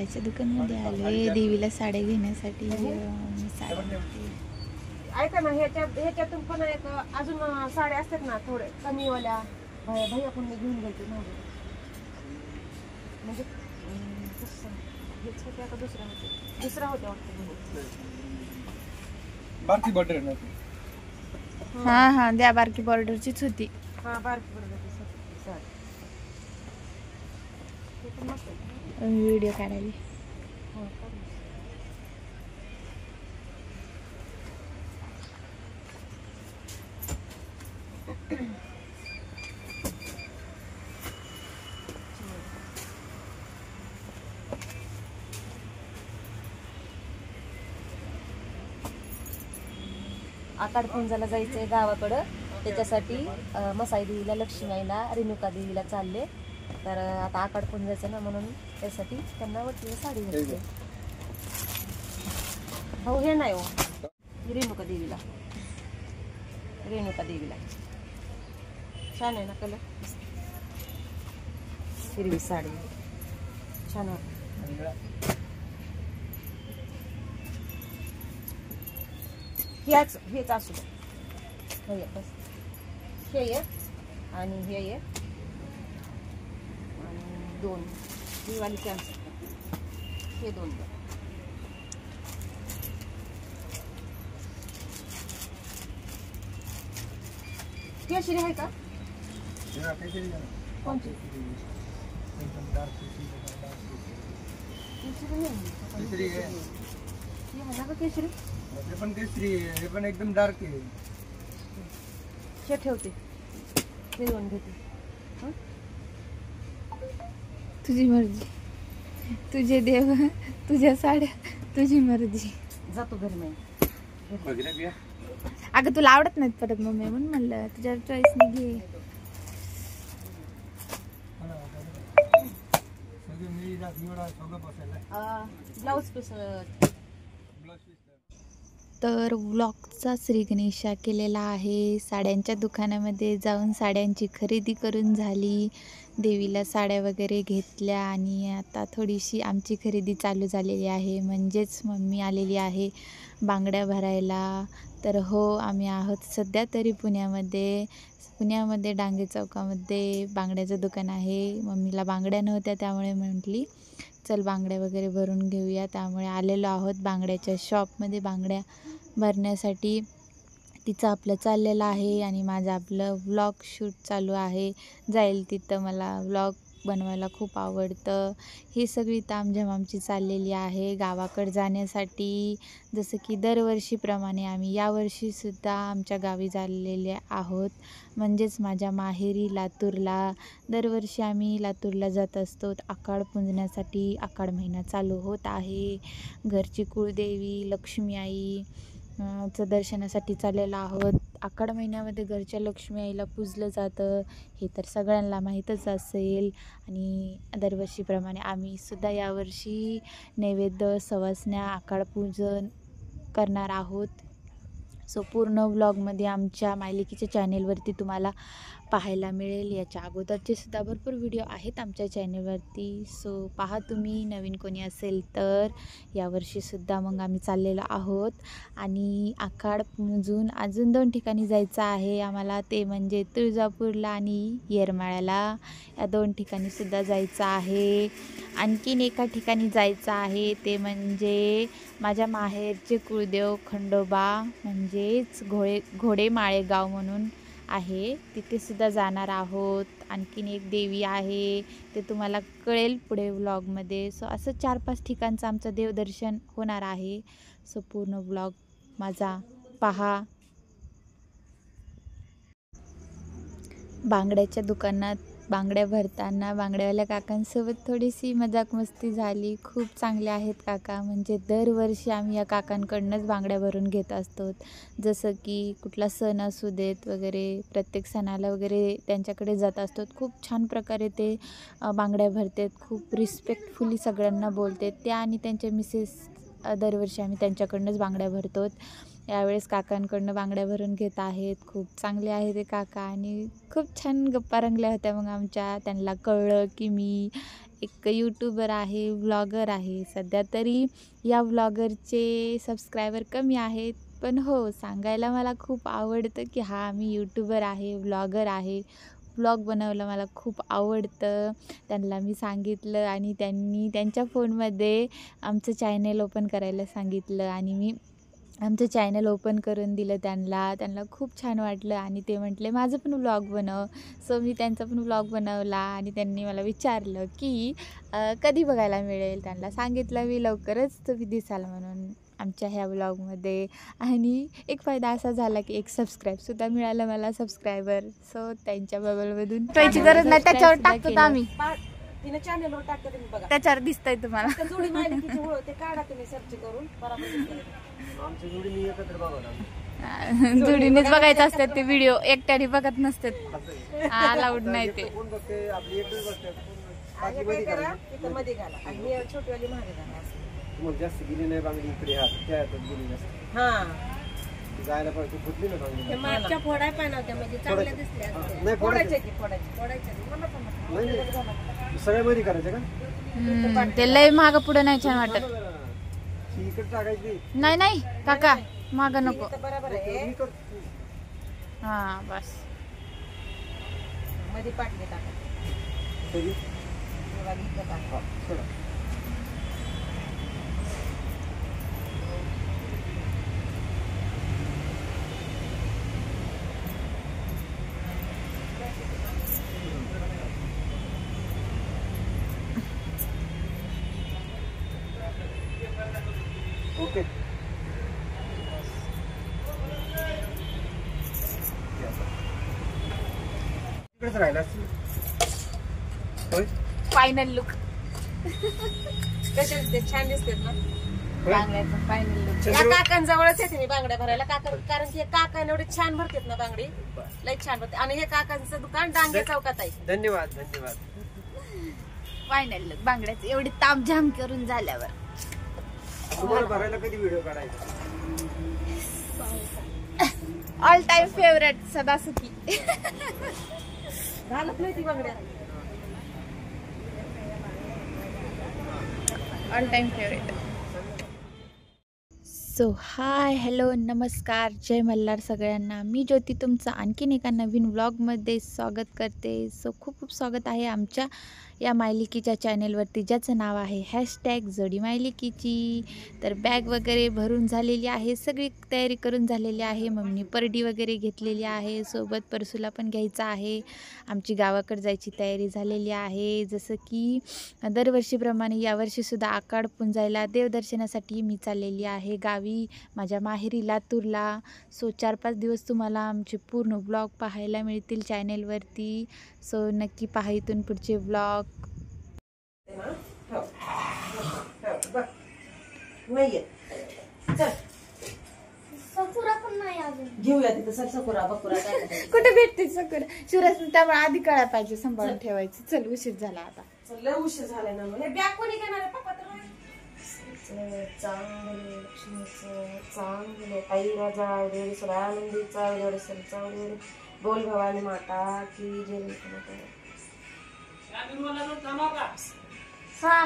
बांगड्याच्या दुकानमध्ये आलोय देवीला साड्या घेण्यासाठी. ऐका ना, ह्याच्यातून पण एक अजून साड्या असतात ना थोडे कमीवाल्या. भैया पण मी घेऊन गेलते ना, म्हणजे हेच होत्या का दुसरा होत्या वाटतं. बारकी बॉर्डर आहे ना. हा हा, द्या बारकी बॉर्डरचीच होती. हा, बारकी बॉर्डरची साडी. ते पण मस्त आहे. व्हिडिओ काढायला. हो, आकाडपुंजाला जायचंय गावाकडं. त्याच्यासाठी मसाई देवीला, लक्ष्मीआईला, रेणुका देवीला चालले. तर आता आकाडपुंजाचं ना, म्हणून त्यासाठी त्यांना वरती साडी घातली. हो, हे नाही हो, रेणुका देवीला छान आहे ना कलर. हिरवी साडी छान वाटते. हेच असू दे. बस हे एक आणि हे एक आणि दोन दिवाळी चान्स. हे दोन केशरी आहे का? कोणती? केशरी आहे का? केशरी हे पण केसरी आहे, हे पण एकदम डार्क आहे. हे ठेवते, हे दोन घेते. तुझी मर्जी, तुझे देव, तुझ्या साड्या, तुझी मर्जी. जातो घरी नाही. अगं तुला आवडत नाहीत परत मम्मी, म्हणून म्हणलं तुझ्या चॉईसने घे. Blouse piece. तर व्लॉगचा श्री गणेशा केलेला आहे. साड्यांच्या दुकानामध्ये जाऊन साड्यांची खरेदी करून झाली. देवीला साड्या वगैरे घेतल्या आणि आता थोडीशी आमची खरेदी चालू झालेली आहे. म्हणजेच मम्मी आलेली आहे बांगड्या भरायला. तर हो, आम्ही आहोत सध्या तरी पुण्यामध्ये डांगे चौकामध्ये बांगड्याचं दुकान आहे. मम्मीला बांगड्या नव्हत्या, त्यामुळे म्हटली चल बांगड्या वगैरे भरून घेऊया. त्यामुळे आलेलो आहोत बांगड्याच्या शॉपमध्ये बांगड्या भरण्यासाठी. तिचं आपलं चाललेलं आहे आणि माझं आपलं व्लॉग शूट चालू आहे. जाईल तिथं. मला व्लॉग बनवायला खूप आवडतं. ही सगळी तामझाम आमची चाललेली आहे गावाकडे जाण्यासाठी. जसं की दरवर्षीप्रमाणे आम्ही यावर्षीसुद्धा आमच्या गावी चाललेले आहोत, म्हणजेच माझ्या माहेरी लातूरला. दरवर्षी आम्ही लातूरला जात असतो आकाड पुंजण्यासाठी. आकाड महिना चालू होत आहे. घरची कुळदेवी लक्ष्मी आई चं दर्शनासाठी चाललेलो आहोत. आकाड महिन्यामध्ये घरच्या लक्ष्मी आईला पूजलं जातं, हे तर सगळ्यांना माहीतच असेल. आणि दरवर्षीप्रमाणे आम्ही सुद्धा यावर्षी नैवेद्य, सवासण्या, आकाड पूजन करणार आहोत. सो पूर्ण व्लॉगमध्ये आमच्या मायलेकीच्या चॅनेलवरती तुम्हाला पाहायला मिळेल. याच्या अगोदरचे सुद्धा भरपूर व्हिडिओ आहेत आमच्या चॅनेलवरती. सो पहा तुम्ही, नवीन कोणी असेल तर. यावर्षीसुद्धा मग आम्ही चाललेलो आहोत आणि आकाड पुंजून अजून 2 ठिकाणी जायचं आहे आम्हाला. ते म्हणजे तुळजापूरला आणि येरमाळ्याला. या 2 ठिकाणीसुद्धा जायचं आहे. आणखीन एका ठिकाणी जायचं आहे, ते म्हणजे माझ्या माहेरचे कुळदेव खंडोबा, म्हणजेच घोडेमाळे गाव म्हणून आहे, तिथेसुद्धा जाणार आहोत. आणखीन एक देवी आहे, ते तुम्हाला कळेल पुढे व्लॉगमध्ये. सो असं 4-5 ठिकाणचं आमचं देवदर्शन होणार आहे. सो पूर्ण व्लॉग माझा पहा. बांगड्याच्या दुकानात बांगड्या भरताना बांगड्यावाल्या काकांसोबत थोडीशी मजाक मस्ती झाली. खूप चांगले आहेत काका, म्हणजे दरवर्षी आम्ही या काकांकडूनच बांगड्या भरून घेत असतो. जसं की कुठला सण असू देत वगैरे, प्रत्येक सणाला वगैरे त्यांच्याकडे जात असतो. खूप छान प्रकारे ते बांगड्या भरतात. खूप रिस्पेक्टफुली सगळ्यांना बोलतात त्या. आणि त्यांच्या मिसेस दरवर्षी आम्ही त्यांच्याकडूनच बांगड्या भरतो. यावेळेस काकांकडनं बांगड्या भरून घेत आहेत. खूप चांगले आहे ते काका आणि खूप छान गप्पा रंगल्या होत्या मग आमच्या. त्यांना कळलं की मी एक यूट्यूबर आहे, व्लॉगर आहे. सध्या तरी या व्लॉगरचे सबस्क्रायबर कमी आहेत, पण हो सांगायला मला खूप आवडतं की हा मी यूट्यूबर आहे, व्लॉगर आहे. व्लॉग बनवायला मला खूप आवडतं. त्यांना मी सांगितलं आणि त्यांनी त्यांच्या फोनमध्ये आमचं चॅनल ओपन करायला सांगितलं आणि मी आमचं चॅनल ओपन करून दिलं त्यांना खूप छान वाटलं आणि ते म्हटले माझं पण व्लॉग बनव. सो मी त्यांचा पण व्लॉग बनवला आणि त्यांनी मला विचारलं की कधी बघायला मिळेल. त्यांना सांगितलं मी लवकरच तुम्ही दिसाल म्हणून आमच्या ह्या व्लॉगमध्ये. आणि एक फायदा असा झाला की एक सबस्क्राईबसुद्धा मिळालं मला, सबस्क्रायबर. सो त्यांच्या बबलमधून ठेवायची गरज नाही, त्याच्यावर टाकतो आम्ही. तिने चॅनलवर टाकते तुम्ही बघा, त्याच्यावर दिसतंय तुम्हाला. त्या जोडी मालिकेची ओळ ते काढा तुम्ही सर्च करून बरोबर. आमच्या जोडीने एकत्र बघा जोडीनेच बघायचं असतात ते व्हिडिओ, एकट्याने बघत नसतात. अलाउड नाही ते. कोण बघते आपली एकच बघते बाकी मध्ये तिथं मध्ये घाला आणि मी छोटीवाली मागे घाला. तुम्हाला जास्त गेली नाही बांगडी इकडे हात त्या हातात गेली जास्त. हा जायला पाहिजे फुटली ना बांगडी. मागच्या फोडाय पाहिजे होत्या म्हणजे चांगल्या दिसल्या. नाही फोडायचे की फोडायचे मला पण नाही सगळ्या मध्ये करायचं का? ते लय माग पुढे नाही छान वाटत. ही इकडे टाकायची नाही नाही काका माग नको. बरोबर आहे. हा बस मध्ये पाटली टाका. सगळी टाका. हा सोडा. ओके इकडेच राहिला होय. Final look. कसे दिसते? छान दिसतात ना बांगड्याचा फायनल लुक. या काकांजवळच येते मी बांगड्या भरायला. कारण की काका एवढे छान भरतात ना बांगडी, लई छान भरते. आणि हे काकांचं दुकान डांगे चौकात आहे. धन्यवाद धन्यवाद. फायनल लुक बांगड्याचं एवढी तामझाम करून झाल्यावर तुम्हाला भरायला कधी व्हिडिओ काढायचा? ऑल टाइम फेवरेट सदासुखी. घालत नाही ती बांगड्या. All time favourite. So hi hello नमस्कार जय मल्हार सगळ्यांना. मी ज्योती तुमचं आणखीन एका नवीन व्लॉगमध्ये स्वागत करते. सो खूप खूप स्वागत आहे आमच्या या मायलिकीच्या चॅनेलवरती, ज्याचं नाव आहे हॅशटॅग जोडी मायलिकीची. तर बॅग वगैरे भरून झालेली आहे, सगळी तयारी करून झालेली आहे. मम्मीनी परडी वगैरे घेतलेली आहे, सोबत परसूला पण घ्यायचं आहे. आमची गावाकडे जायची तयारी झालेली आहे. जसं की दरवर्षीप्रमाणे यावर्षीसुद्धा आकाड पुंजायला देवदर्शनासाठी मी चाललेली आहे गावी माझ्या माहेरी लातूरला. सो 4-5 दिवस तुम्हाला आमचे पूर्ण व्लॉग पाहायला मिळतील चॅनेलवरती. सो नक्की पहा इथून पुढचे व्लॉग. घेऊया तिथं सर सकुरा बकुरा काय कुठे भेटते सगळं शिवराज, त्यामुळे आधी कळायला पाहिजे, सांभाळून ठेवायचं. चल उशीर झाला आता. लय उशीर झालाय ना. हे बॅग कोणी घेणार आहे पप्पा? तर चांगले लक्ष्मीचं चांगले काही राजा आवडेल सर आनंदीचा आवडेल सर चांगले बोल भवानी माता की जय. हा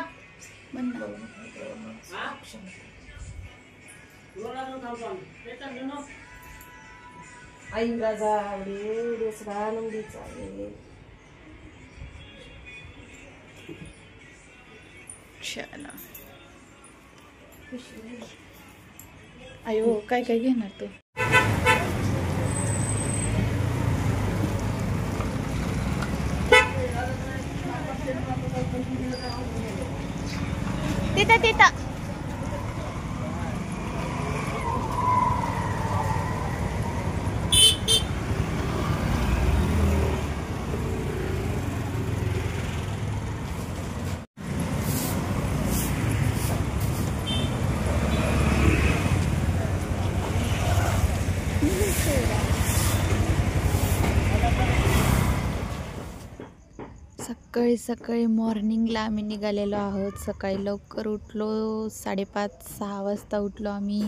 म्हण ना. आई राजा आवडेल सर आनंदीचा आवडेल. चला अयो काय काय घेणार तू? तिथं तिथं सकाळी सकाळी मॉर्निंगला आम्ही निघालेलो आहोत. सकाळी लवकर उठलो, 5:30-6 वाजता उठलो आम्ही.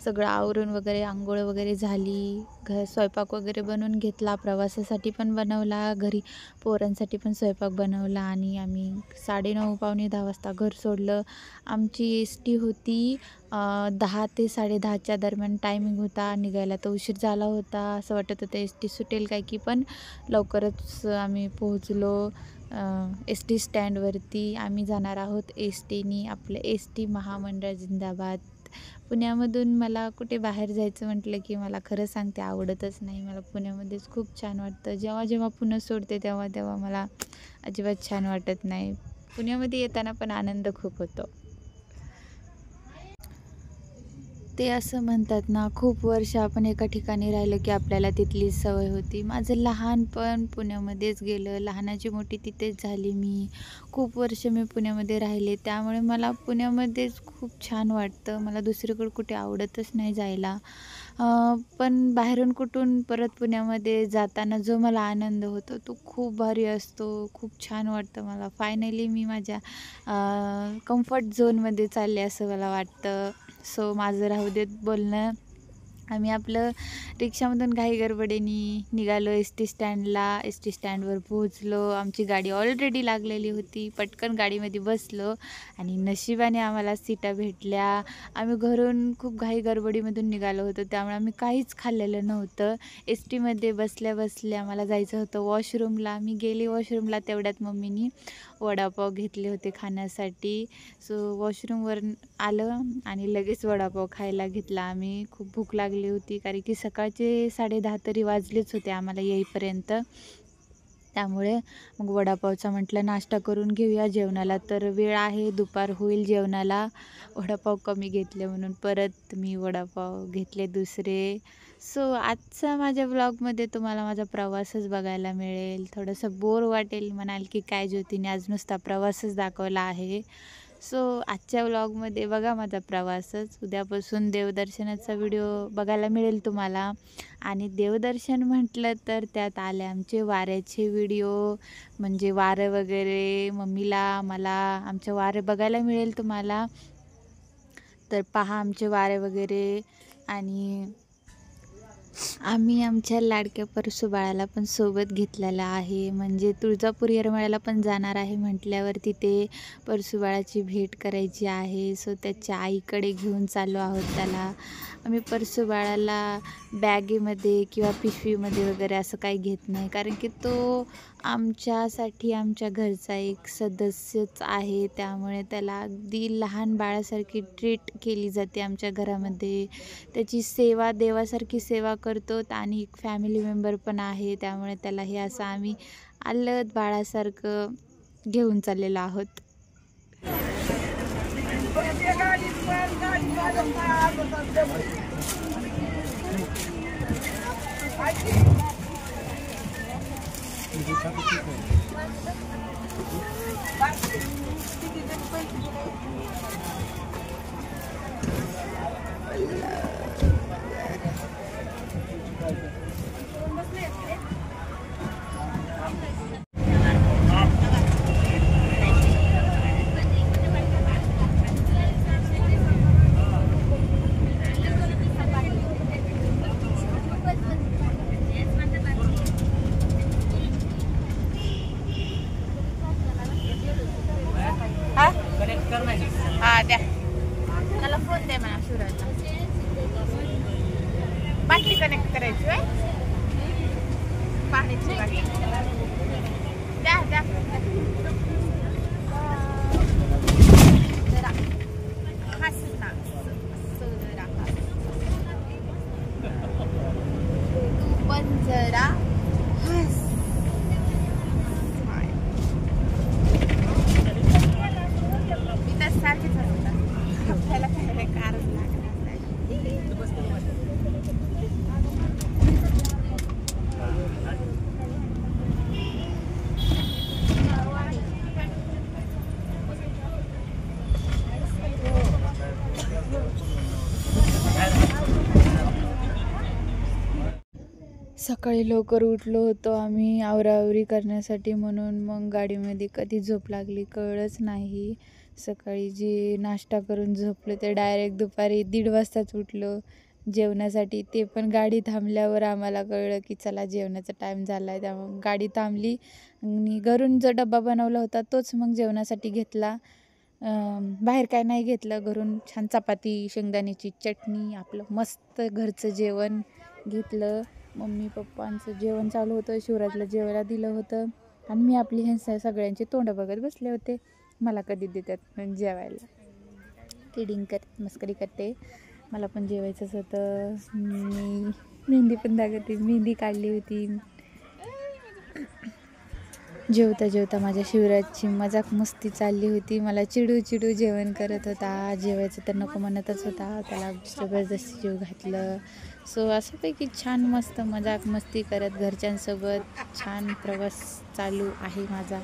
सगळं आवरून वगैरे आंघोळ वगैरे झाली, स्वयंपाक वगैरे बनवून घेतला, प्रवासासाठी पण बनवला, घरी पोरांसाठी पण स्वयंपाक बनवला आणि आम्ही 9:30-9:15 वाजता घर सोडलं. आमची एस-टी होती 10 ते 10:30च्या दरम्यान टायमिंग होता. निघायला तर उशीर झाला होता, असं वाटत होतं एस-टी सुटेल काय की, पण लवकरच आम्ही पोहोचलो एस-टी स्टँडवरती. आम्ही जाणार आहोत एस-टीनी. आपलं एस-टी महामंडळ जिंदाबाद. पुण्यामधून मला कुठे बाहेर जायचं म्हटलं की मला खरं सांगते आवडतच नाही. मला पुण्यामध्येच खूप छान वाटतं. जेव्हा जेव्हा पुणे सोडते तेव्हा तेव्हा मला अजिबात छान वाटत नाही. पुण्यामध्ये येताना पण आनंद खूप होतो. ते असं म्हणतात ना, खूप वर्ष आपण एका ठिकाणी राहिलं की आपल्याला तिथली सवय होती. माझं लहानपण पुण्यामध्येच गेलं, लहानाची मोठी तिथेच झाली मी. खूप वर्ष मी पुण्यामध्ये राहिले, त्यामुळे मला पुण्यामध्येच खूप छान वाटतं. मला दुसरीकडे कुठे आवडतच नाही जायला. पण बाहेरून कुठून परत पुण्यामध्ये जाताना जो मला आनंद होतो तो खूप भारी असतो. खूप छान वाटतं मला. फायनली मी माझ्या कम्फर्ट झोनमध्ये चालले असं मला वाटतं. सो माझं राहू देत बोलणं. आम्ही आपलं रिक्षामधून घाई गडबडीने निघालो एस-टी स्टँडला. एस-टी स्टँडवर पोहोचलो. आमची गाडी ऑलरेडी लागलेली होती. पटकन गाडीमध्ये बसलो आणि नशिबाने आम्हाला सीटा भेटल्या. आम्ही घरून खूप घाई गडबडीमधून निघालो होतो, त्यामुळे आम्ही काहीच खाल्लेलं नव्हतं. एस-टीमध्ये बसल्या बसल्या मला जायचं होतं वॉशरूमला. मी गेले वॉशरूमला, तेवढ्यात मम्मीनी वडापाव घेतले होते खाण्यासाठी. सो वॉशरूमवर आलं आणि लगेच वडापाव खायला घेतला आम्ही. खूप भूक लागली होती, कारण की सकाळचे 10:30 तरी वाजलेच होते आम्हाला येईपर्यंत. त्यामुळे मग वडापावचा म्हटलं नाश्ता करून घेऊया, जेवणाला तर वेळ आहे, दुपार होईल जेवणाला. वडापाव कमी घेतले म्हणून परत मी वडापाव घेतले दुसरे. सो आजचा माझ्या ब्लॉगमध्ये तुम्हाला माझा प्रवासच बघायला मिळेल. थोडंसं बोर वाटेल, म्हणाल की काय ज्योतीने आज नुसता प्रवासच दाखवला आहे. सो आजच्या व्लॉगमध्ये बघा माझा प्रवासच. उद्यापासून देवदर्शनाचा व्हिडिओ बघायला मिळेल तुम्हाला. आणि देवदर्शन म्हटलं तर त्यात आले आमचे वाऱ्याचे व्हिडिओ, म्हणजे वारं वगैरे मम्मीला मला आमचे वारे बघायला मिळेल तुम्हाला. तर पहा आमचे वारे वगैरे. आणि आम्ही आमच्या लाडक्या परसूबाळाला पण सोबत घेतलेला आहे. म्हणजे तुळजापूर येरमाळ्याला पण जाणार आहे म्हटल्यावर तिथे परसूबाळाची भेट करायची आहे. सो त्याच्या आईकडे घेऊन चाललो आहोत त्याला. आम्ही परसूबाळाला बॅगेमध्ये किंवा पिशवीमध्ये वगैरे असं काही घेत नाही, कारण की तो आमच्यासाठी आमच्या घरचा एक सदस्यच आहे. त्यामुळे त्याला अगदी लहान बाळासारखी ट्रीट केली जाते आमच्या घरामध्ये. त्याची सेवा देवासारखी सेवा करतो आणि एक फॅमिली मेंबर पण आहे. त्यामुळे त्याला हे असं आम्ही आल्लद बाळासारखं घेऊन चाललेलो आहोत. हा द्या त्याला फोन द्या म्हणा. सुरतला बाटली कनेक्ट करायची आहे, पाण्याची बाटली द्या द्या. जरा हस ना, जरा तू पण जरा हस. सारखेच असतात आपल्याला, काय कारच लागणार. सकाळी लवकर उठलो होतो आम्ही आवराआवरी करण्यासाठी, म्हणून मग गाडीमध्ये कधी झोप लागली कळलंच नाही. सकाळी जे नाश्ता करून झोपलो ते डायरेक्ट दुपारी 1:30 वाजताच उठलो जेवणासाठी. ते पण गाडी थांबल्यावर आम्हाला कळलं की चला जेवणाचा टाईम झाला आहे. त्यामुळे गाडी थांबली आणि घरून जो डबा बनवला होता तोच मग जेवणासाठी घेतला. बाहेर काय नाही घेतलं. घरून छान चपाती, शेंगदाण्याची चटणी, आपलं मस्त घरचं जेवण घेतलं. मम्मी पप्पांचं जेवण चालू होतं, शिवराजला जेवायला दिलं होतं आणि मी आपली हे सगळ्यांची तोंड बघत बसले होते. मला कधी देतात जेवायला. किडिंग करते, मस्करी करते. मला पण जेवायचंच होतं. मी मेहंदी पण दाखवते, मेहंदी काढली होती. जेवता जेवता माझ्या शिवराजची मजाक मस्ती चालली होती. मला चिडू चिडू जेवण करत होता. जेवायचं तर नको म्हणतच होता. त्याला जबरदस्ती जेव घातलं. सो असंपैकी छान मस्त मजाक मस्ती करत घरच्यांसोबत छान प्रवास चालू आहे माझा.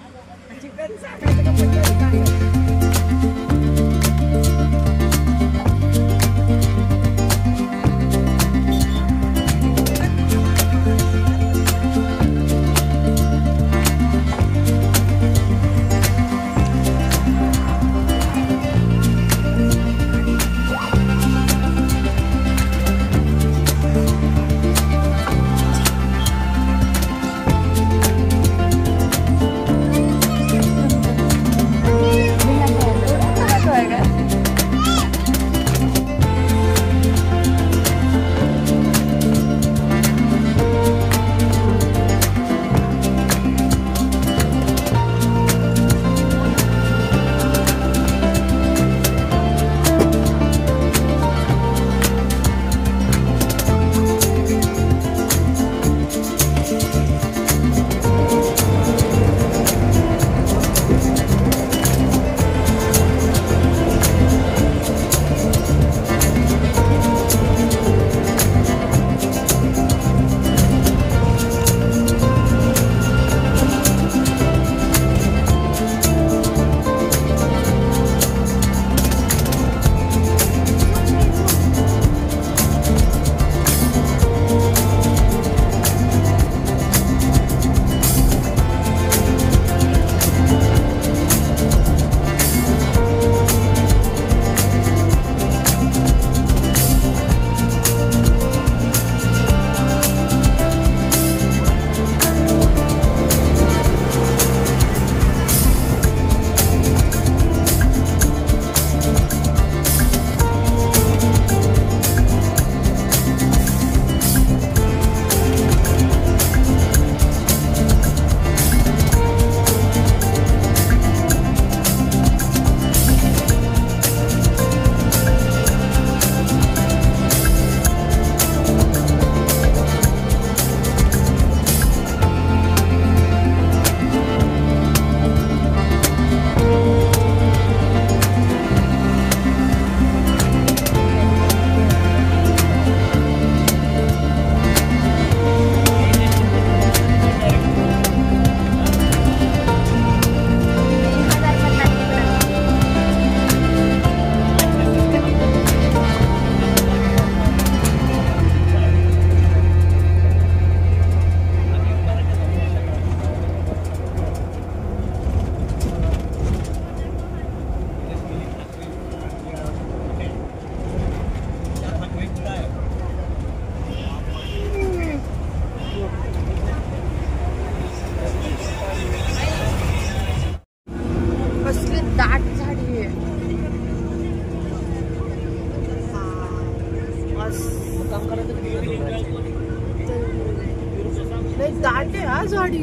दाट आहे हा झाडी.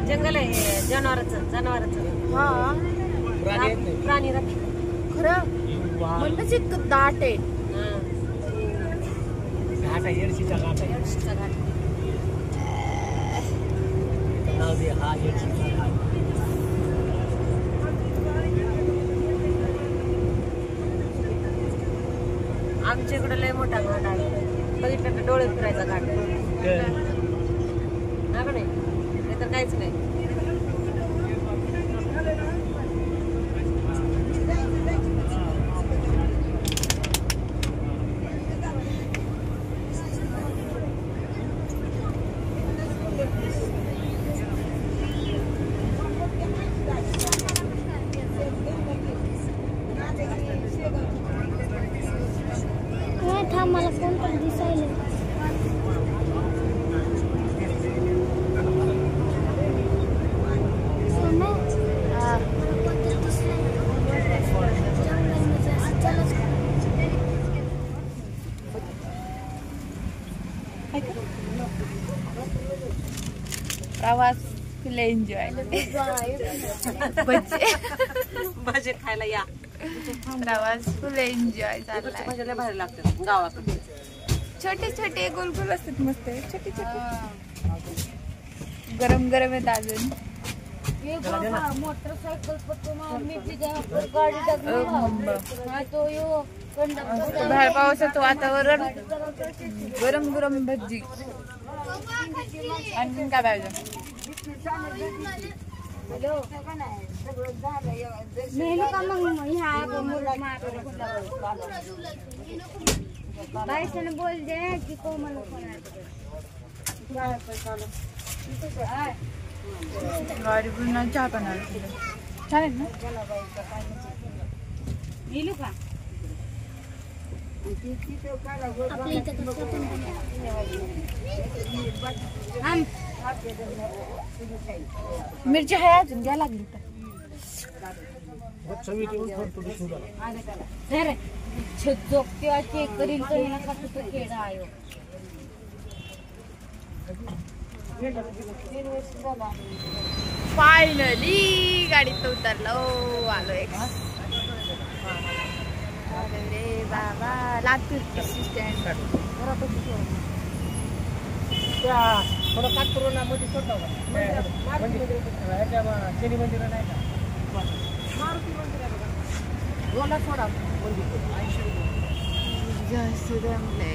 जंगल आहे जनावरांचं हा प्राणी राखी खरं म्हणूनच इतकं दाट आहे. घाट आहे, येडशीचा घाट आहे. येडशीचा घाट. नाव दे, हा येडशीचा घाट. आमच्या इकडे लय मोठा घाट आहे, बघितलं तर डोळे फिरायचा घाट नाही, नाही तर काहीच नाही. मला कोण पण दिसायला प्रवास फुल एन्जॉय भाजी खायला या. प्रवास फुल एन्जॉय चाललाय. भाजीला भारी लागतात गावाकडे. छोटे छोटे गोल गोल असतात मस्त छोटे छोटे गरम गरम आहेत अजून. मोटरसायकल गाडी बाहेर पावसाचं वातावरण गरम गरम भजी आणखीन काय पाहिजे. नेहमी का मग ह्या बायसाने बोल दे की कोमल गाडी पुन्हा चहा पण छान आहे ना. आपल्या इथं मिरची आहे अजून घ्या लागली तर. फायनली गाडीत उतरलो. आलो एक रे बाबा लातूर स्टँड. थोडं काटपुरोला मध्ये सोडला शनी मंदिर नाही का मारुती मंदिर आहे बघा. रोला सोडा मंदिर जास्त दमले.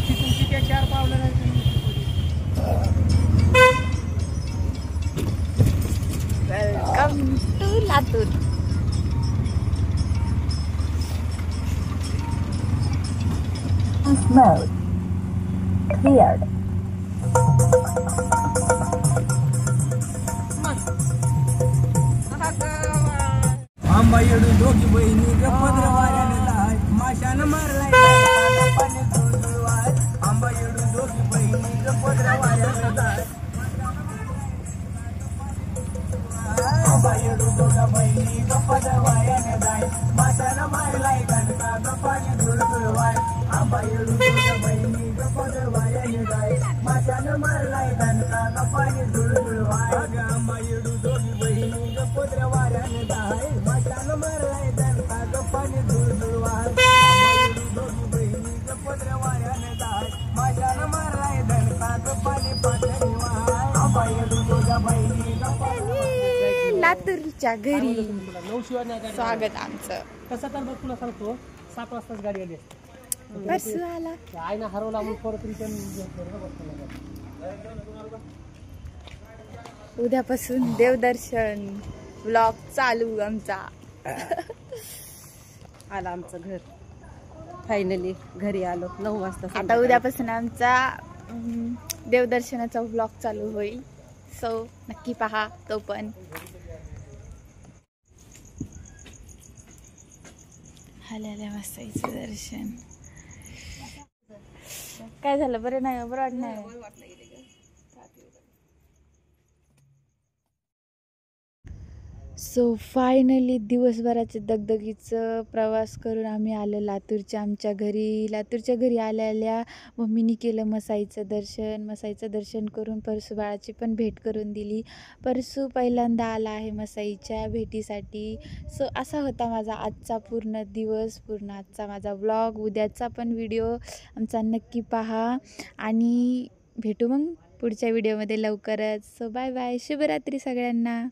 तुमची त्या 4 पावलं नाही. Welcome to Latur. Mode cleared. आंबा येडू दोघी बहिणी गपद्र वाऱ्याने लाय माशानं मारलाय पाणी झुळझुळवाय. आंबा येडू दोघी बहिणी गपद्र वाऱ्याने लाय आंबा येडू दोघा बहिणी गपद्र वाऱ्याने लाय माशानं मारलाय गणका पाणी झुळझुळवाय. आंबा येडू दोघा बहिणी गपद्र वाऱ्याने लाय माशानं मारलाय गणका पाणी झुळझुळवाय. आंबा येडू दोघी बहिणी गपद्र वाऱ्याने लाय माशानं मारलाय गणका पाणी झुळझुळवाय. दोघी बहिणी गपद्र वाऱ्याने लाय माशानं मारलाय गणका पाणी पातळीवाय. आंबा येडू दोघा बहिणी लातूरच्या घरी नवशिवाय स्वागत आमचं. कसं तर बघ तुला सांगतो 7 वाजताच गाडी आली असते. कसं आला. आईना हरवला म्हणून परत रिटर्न. उद्यापासून देवदर्शन व्लॉग चालू आमचा. आला आमचं घर. फायनली घरी आलो 9 वाजता. आता उद्यापासून आमचा देवदर्शनाचा व्लॉग चालू होईल. सो नक्की पहा तो पण. आल्या मसाईचं दर्शन. काय झालं बरं नाही बरं वाटत नाही. सो फायनली दिवसभराचे दगदगीचं प्रवास करून आम्ही आलो आमच्या घरी आल्या मम्मीनी केलं मसाईचं दर्शन करून परसू बाळाची पण भेट करून दिली. परसू पहिल्यांदा आला आहे मसाईच्या भेटीसाठी. सो असा होता माझा आजचा पूर्ण दिवस, आजचा माझा व्लॉग. उद्याचा पण व्हिडिओ आमचा नक्की पहा आणि भेटू मग पुढच्या व्हिडिओमध्ये लवकरच. So bye bye. शुभरात्री सगळ्यांना.